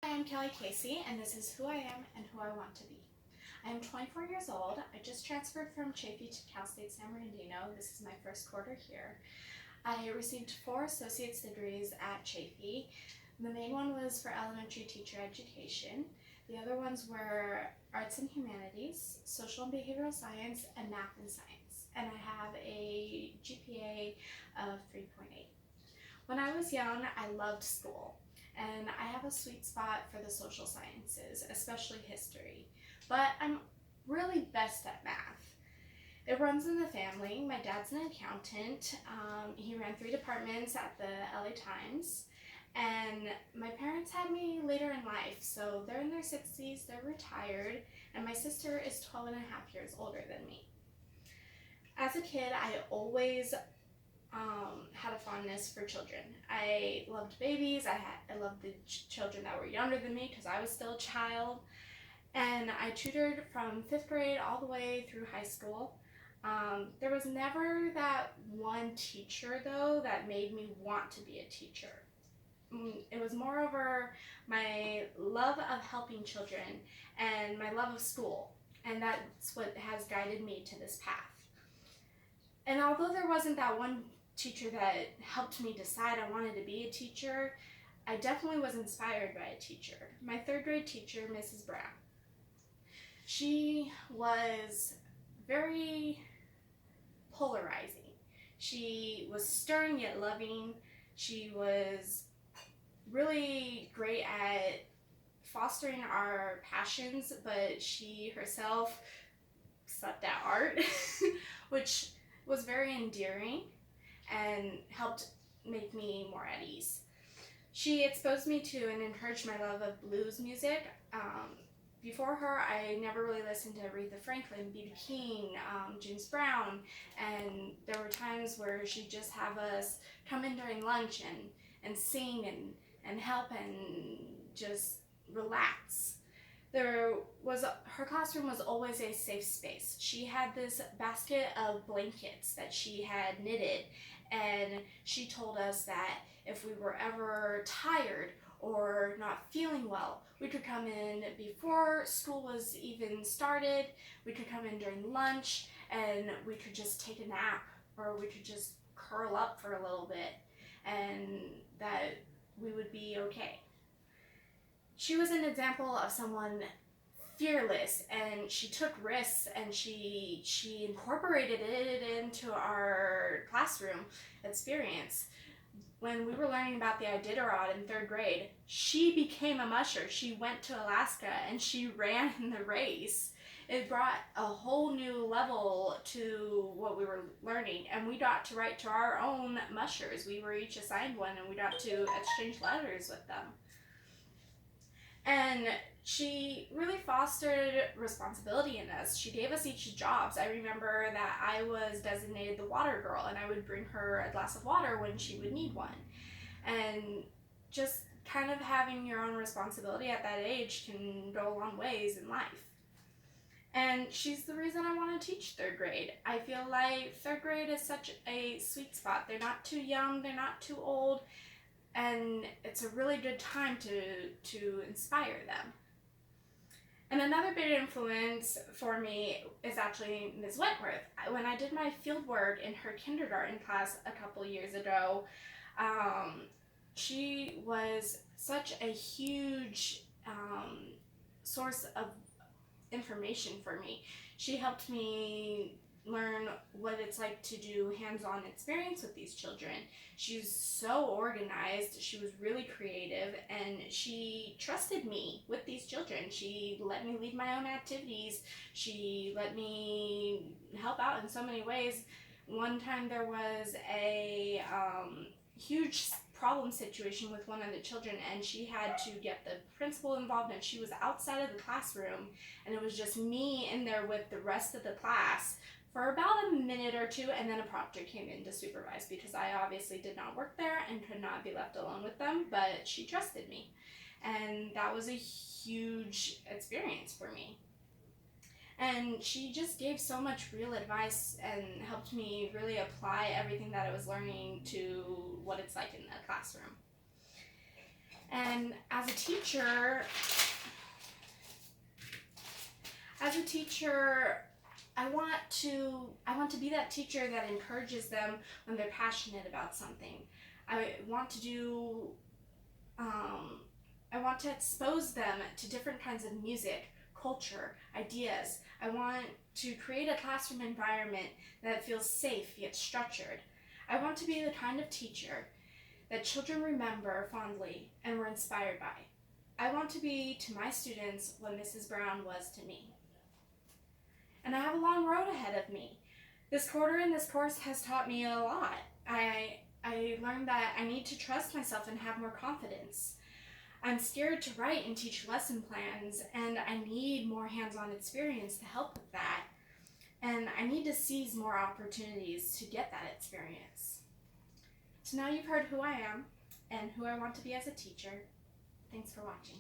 Hi, I'm Kelly Casey, and this is who I am and who I want to be. I am 24 years old. I just transferred from Chaffey to Cal State San Bernardino. This is my first quarter here. I received 4 associate's degrees at Chaffey. The main one was for elementary teacher education. The other ones were arts and humanities, social and behavioral science, and math and science. And I have a GPA of 3.8. When I was young, I loved school, and I have a sweet spot for the social sciences, especially history, but I'm really best at math. It runs in the family. My dad's an accountant. He ran 3 departments at the LA Times, and my parents had me later in life, so they're in their 60s, they're retired, and my sister is 12 and a half years older than me. As a kid, I always had a fondness for children. I loved babies. I loved the children that were younger than me because I was still a child. And I tutored from 5th grade all the way through high school. There was never that one teacher, though, that made me want to be a teacher. It was moreover my love of helping children and my love of school. And that's what has guided me to this path. And although there wasn't that one teacher that helped me decide I wanted to be a teacher, I definitely was inspired by a teacher. My 3rd grade teacher, Mrs. Brown. She was very polarizing. She was stern yet loving. She was really great at fostering our passions, but she herself sucked at art, which was very endearing and helped make me more at ease. She exposed me to and encouraged my love of blues music. Before her, I never really listened to Aretha Franklin, B.B. King, James Brown, and there were times where she'd just have us come in during lunch and sing and help and just relax. Her classroom was always a safe space. She had this basket of blankets that she had knitted, and she told us that if we were ever tired or not feeling well, we could come in before school was even started, we could come in during lunch, and we could just take a nap, or we could just curl up for a little bit, and that we would be okay. She was an example of someone fearless, and she took risks, and she incorporated it into our classroom experience. When we were learning about the Iditarod in 3rd grade, she became a musher. She went to Alaska and she ran in the race. It brought a whole new level to what we were learning, and we got to write to our own mushers. We were each assigned one, and we got to exchange letters with them. And she really fostered responsibility in us. She gave us each jobs. I remember that I was designated the water girl, and I would bring her a glass of water when she would need one. And just kind of having your own responsibility at that age can go a long ways in life. And she's the reason I want to teach 3rd grade. I feel like 3rd grade is such a sweet spot. They're not too young, they're not too old, and it's a really good time to inspire them. And another big influence for me is actually Ms. Wentworth. When I did my field work in her kindergarten class a couple years ago, she was such a huge source of information for me. She helped me learn what it's like to do hands-on experience with these children. She's so organized, she was really creative, and she trusted me with these children. She let me lead my own activities. She let me help out in so many ways. One time there was a huge problem situation with one of the children, and she had to get the principal involved, and she was outside of the classroom, and it was just me in there with the rest of the class for about a minute or two, and then a proctor came in to supervise because I obviously did not work there and could not be left alone with them, but she trusted me, and that was a huge experience for me. And she just gave so much real advice and helped me really apply everything that I was learning to what it's like in the classroom. And as a teacher, I want to be that teacher that encourages them when they're passionate about something. I want to do I want to expose them to different kinds of music, culture, ideas. I want to create a classroom environment that feels safe yet structured. I want to be the kind of teacher that children remember fondly and were inspired by. I want to be to my students what Mrs. Brown was to me. And I have a long road ahead of me. This quarter in this course has taught me a lot. I learned that I need to trust myself and have more confidence. I'm scared to write and teach lesson plans, and I need more hands-on experience to help with that. And I need to seize more opportunities to get that experience. So now you've heard who I am and who I want to be as a teacher. Thanks for watching.